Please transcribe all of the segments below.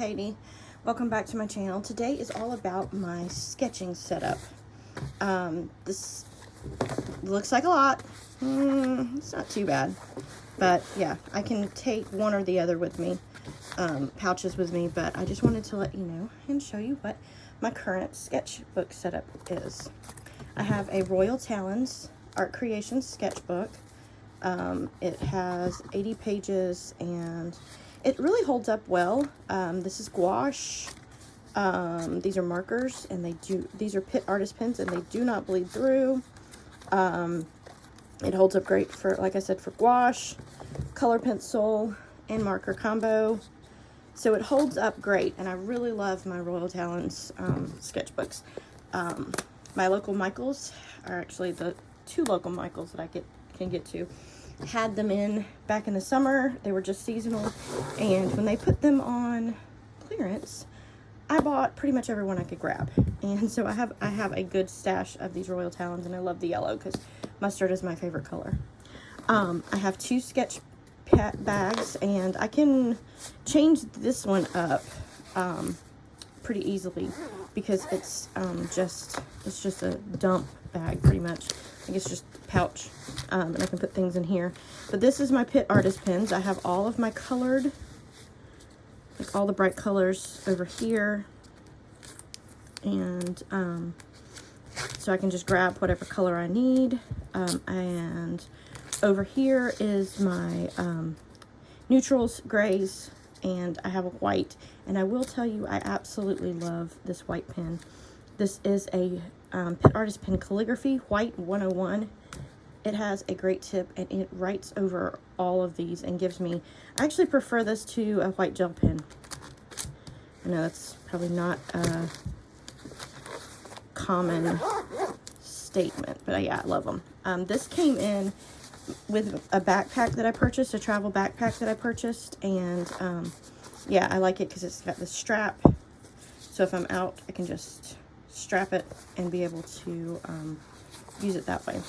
Katie. Welcome back to my channel. Today is all about my sketching setup. This looks like a lot. It's not too bad. But yeah, I can take one or the other with me, pouches with me, but I just wanted to let you know and show you what my current sketchbook setup is. I have a Royal Talens Art Creations sketchbook. It has 80 pages and it really holds up well. This is gouache. These are markers, and these are Pitt Artist pens, and they do not bleed through. It holds up great for, like I said, for gouache, color pencil, and marker combo. So it holds up great, and I really love my Royal Talens sketchbooks. My local Michaels are actually the two local Michaels that I can get to. Had them in back in the summer. They were just seasonal, and when they put them on clearance, I bought pretty much every one I could grab. And so I have a good stash of these Royal Talens, and I love the yellow because mustard is my favorite color. I have two sketch bags, and I can change this one up pretty easily because it's just a dump bag pretty much. I think it's just a pouch, and I can put things in here. But this is my Pitt Artist pens. I have all of my colored, like all the bright colors over here, and so I can just grab whatever color I need. And over here is my neutrals, grays, and I have a white. And I will tell you, I absolutely love this white pen. This is a Pitt Artist pen calligraphy white 101. It has a great tip, and it writes over all of these and gives me, I actually prefer this to a white gel pen. I know that's probably not a common statement, but yeah, I love them. This came in with a backpack that I purchased, a travel backpack that I purchased, and yeah, I like it because it's got the strap, so if I'm out, I can just strap it and be able to use it that way.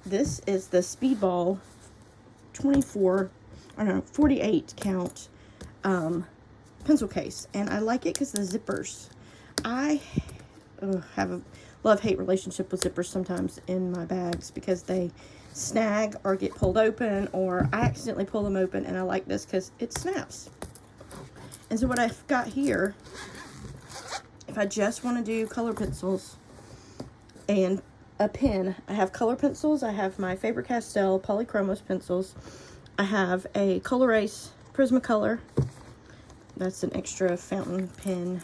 This is the Speedball 48 count pencil case, and I like it because the zippers. I have a love-hate relationship with zippers sometimes in my bags because they snag or get pulled open, or I accidentally pull them open, and I like this because it snaps. And so what I've got here, if I just want to do color pencils and a pen, I have color pencils. I have my Faber-Castell Polychromos pencils. I have a Colorace Prismacolor. That's an extra fountain pen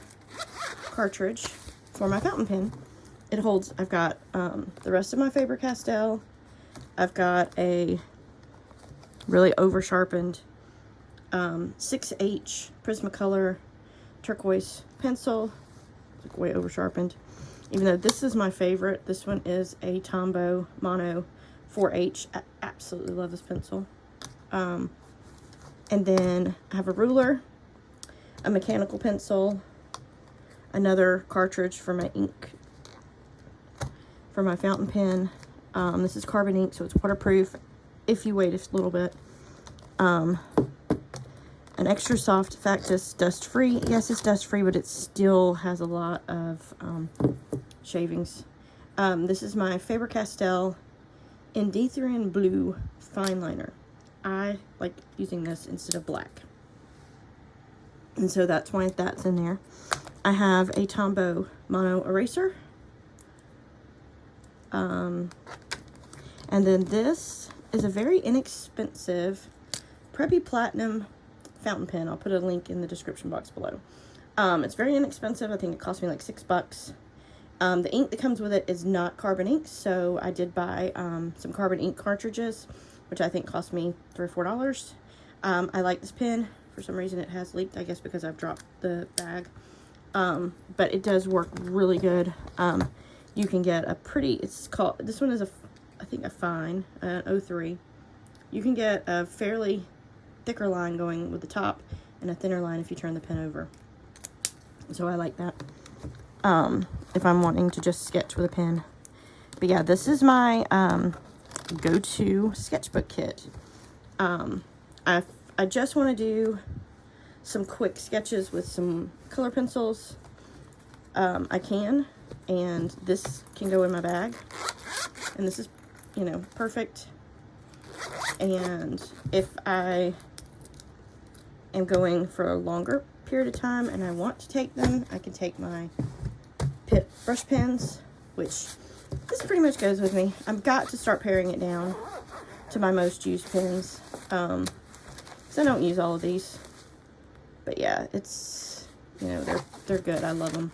cartridge for my fountain pen. It holds, I've got the rest of my Faber-Castell. I've got a really over-sharpened 6H Prismacolor turquoise pencil. It's way over-sharpened. Even though this is my favorite, this one is a Tombow Mono 4H. I absolutely love this pencil. And then I have a ruler, a mechanical pencil, another cartridge for my ink, for my fountain pen. This is carbon ink, so it's waterproof if you wait a little bit. An extra soft Factus dust-free. Yes, it's dust-free, but it still has a lot of shavings. This is my Faber-Castell Indetherian Blue fine liner. I like using this instead of black, and so that's why that's in there. I have a Tombow Mono eraser. And then this is a very inexpensive Preppy Platinum fountain pen. I'll put a link in the description box below. It's very inexpensive. I think it cost me like $6. The ink that comes with it is not carbon ink, so I did buy some carbon ink cartridges, which I think cost me $3 or $4. I like this pen. For some reason it has leaked, I guess because I've dropped the bag. But it does work really good. You can get a pretty, it's called, this one is I think a fine, an 03. You can get a fairly thicker line going with the top and a thinner line if you turn the pen over. So I like that. If I'm wanting to just sketch with a pen. But yeah, this is my go-to sketchbook kit. I just want to do some quick sketches with some color pencils, I can. And this can go in my bag. And this is, you know, perfect. And if I am going for a longer period of time and I want to take them, I can take my Pitt brush pens, which this pretty much goes with me. I've got to start paring it down to my most used pens, because I don't use all of these. But yeah, it's, you know, they're good. I love them,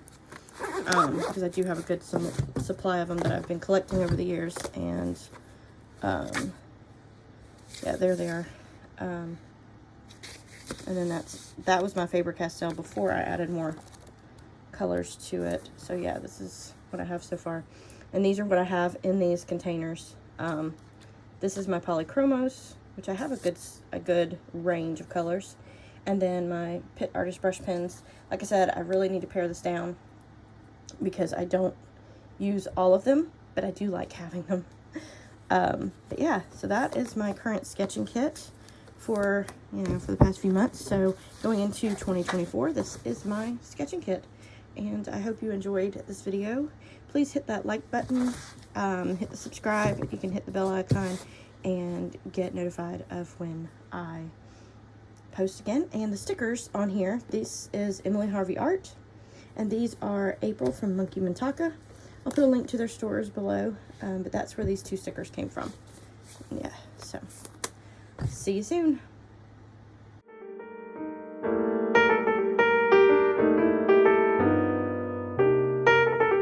because I do have a good supply of them that I've been collecting over the years. And yeah, there they are. And then that was my Faber-Castell before I added more colors to it. So yeah, this is what I have so far. And these are what I have in these containers. This is my Polychromos, which I have a good range of colors. And then my Pitt Artist brush pens. Like I said, I really need to pare this down because I don't use all of them, but I do like having them. But yeah, so that is my current sketching kit for, you know, for the past few months. So going into 2024, this is my sketching kit. And I hope you enjoyed this video. Please hit that like button, hit the subscribe, you can hit the bell icon, and get notified of when I post again. And the stickers on here, this is Emily Harvey Art, and these are April from Monkey Mintaka. I'll put a link to their stores below, but that's where these two stickers came from. Yeah, so see you soon.